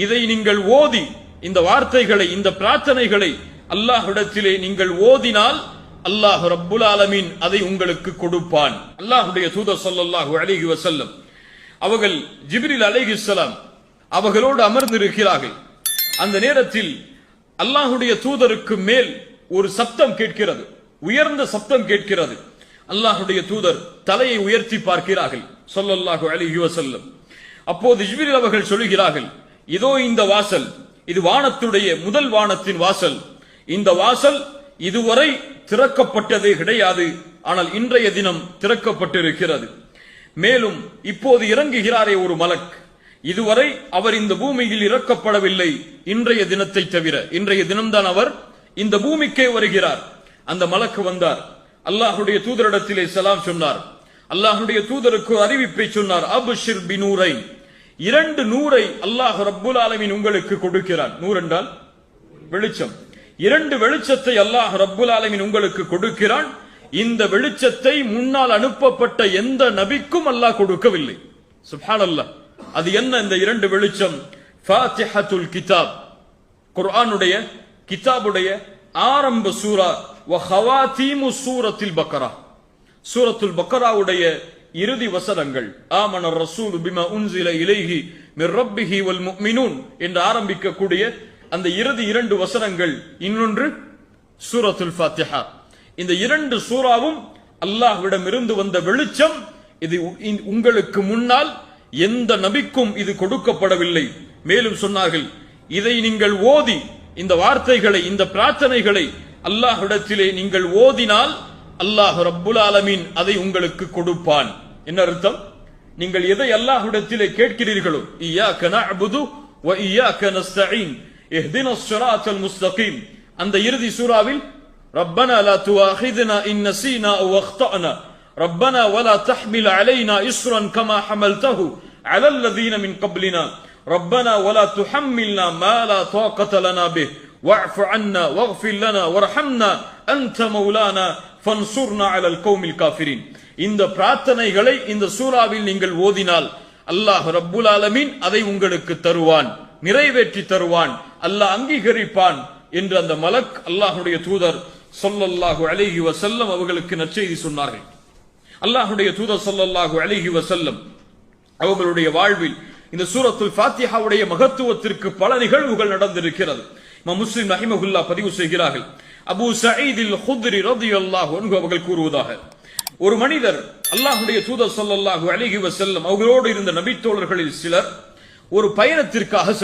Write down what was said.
இதை நீங்கள் ஓதி இந்த வார்த்தைகளை இந்த பிரார்த்தனைகளை அல்லாஹ்விடத்திலே நீங்கள் ஓதினால் அல்லாஹ் ரப்புல் ஆலமீன் அதை உங்களுக்கு கொடுப்பான். அல்லாஹ்வுடைய தூதர் ஸல்லல்லாஹு அலைஹி வஸல்லம் அவர்கள் ஜிப்ரீல் அலைஹிஸ்ஸலாம் அவர்களோடு அமர்ந்திருக்கிறார்கள். அந்த நேரத்தில் அல்லாஹ்வுடைய தூதருக்கு மேல் ஒரு சப்தம் கேட்கிறது, உயர்ந்த சப்தம் கேட்கிறது. அல்லாஹ்வுடைய தூதர் தலையை உயர்த்தி பார்க்கிறார்கள் ஸல்லல்லாஹு அலைஹி வஸல்லம். அப்போது ஜிப்ரீல் அவர்கள் சொல்கிறார்கள், இதோ இந்த வாசல், இது வானத்துடைய முதல் வானத்தின் வாசல். இந்த வாசல் இதுவரை திறக்கப்பட்டதே கிடையாது, ஆனால் இன்றைய தினம் திறக்கப்பட்டிருக்கிறது. மேலும் இப்போது இறங்குகிறாரே ஒரு மலக், இதுவரை அவர் இந்த பூமியில் இறக்கப்படவில்லை, இன்றைய தினத்தை தவிர. இன்றைய தினம்தான் அவர் இந்த பூமிக்கே வருகிறார். அந்த மலக்கு வந்தார், அல்லாஹ்வுடைய தூதரிடத்திலே சலாம் சொன்னார். அல்லாஹ்வுடைய தூதருக்கு அறிவிப்பை சொன்னார், அப்ஷிர் பினூரைன், 2 நூரை அல்லாஹ் ரப்புல் ஆலமீன் உங்களுக்கு கொடுக்கிறான். நூர் என்றால் வெளிச்சம். 2 வெளிச்சத்தை அல்லாஹ் ரப்புல் ஆலமீன் உங்களுக்கு கொடுக்கிறான். இந்த வெளிச்சத்தை முன்னால் அனுப்பப்பட்ட எந்த நபிக்கும் அல்லாஹ் கொடுக்கவில்லை. சுப்ஹானல்லாஹ். அது என்ன இந்த 2 வெளிச்சம்? ஃபாத்திஹத்துல் கிதாப், குர்ஆனுடைய கிதாபுடைய ஆரம்ப சூரா, வ ஹவாதீமு சூரத்துல் பக்ரா, சூரத்துல் பக்ராவுடைய இறுதி வசனங்கள். ஆமன ரசூலு பிமா உன்சில இலைஹி மிர் ரப்பிஹி வல் முஃமினூன் என்று ஆரம்பிக்கக்கூடிய அந்த இறுதி 2 வசனங்கள். இன்னொன்று சூரத்துல் ஃபாத்திஹா. இந்த 2 சூராவும் அல்லாஹ்விடம் இருந்து வந்த வெளிச்சம். இது உங்களுக்கு முன்னால் எந்த நபிக்கும் இது கொடுக்கப்படவில்லை. மேலும் சொன்னார்கள், இதை நீங்கள் ஓதி இந்த வார்த்தைகளை இந்த பிரார்த்தனைகளை அல்லாஹ்விடத்திலே நீங்கள் ஓதினால் அல்லாஹ் ரப்புல் ஆலமீன் அதை உங்களுக்கு கொடுப்பான். என்ன அர்த்தம்? நீங்கள் எதை அல்லாஹ்விடத்திலே கேட்கிறீர்களோ, இய்யாக நஅபுது வ இய்யாக நஸ்தஈன் இஹ்தினஸ் ஸிராத்தல் முஸ்தகீம், அந்த இறுதி சூராவில் ரப்பனா லா துஆஹிதுனா இன் நஸீனா அவ் அக்தஅனா ரப்பனா வலா தஹ்மில் அலைனா இஸ்ரன் கமா ஹமல்தஹு அலல் லதீன மின் கப்லினா ரப்பனா வலா துஹம்மில்னா மா லா தாகத லனா பிஹ் வஅஃபு அன்னா வக்ஃபிர் லனா வர்ஹம்னா அன்த மௌலானா ஃபன்சுர்னா அலல் கௌமில் காஃபிரின். இந்த பிரார்த்தனைகளை இந்த சூராவில் நீங்கள் ஓதினால் அல்லாஹ் ரப்புல் ஆலமீன் அதை உங்களுக்கு தருவான், நிறைவேற்றி தருவான், அல்லாஹ் அங்கீகரிப்பான் என்று அந்த மலக் அல்லாஹ்வுடைய தூதர் ஸல்லல்லாஹு அலைஹி வஸல்லம் அவர்களுக்கு நற்செய்தி சொன்னார்கள். அல்லாஹ்வுடைய தூதர் ஸல்லல்லாஹு அலைஹி வஸல்லம் அவர்களுடைய வாழ்வில் இந்த சூரத்துல் ஃபாத்திஹாவுடைய மகத்துவத்திற்கு பல நிகழ்வுகள் நடந்திருக்கிறது. இமாம் முஸ்லிம் ரஹிமஹுல்லாஹ் பதிவு செய்கிறார்கள், அபூ சயீத் அல் குத்ரி ரலியல்லாஹு அன்ஹு அவர்கள் கூறுவதாக, ஒரு மனிதர் அல்லாஹ்வுடைய தூதர் ஸல்லல்லாஹு அலைஹி வஸல்லம் அவர்களோடு இருந்த நபி தோழர்களில் சிலர் ஒரு பயணத்திற்காக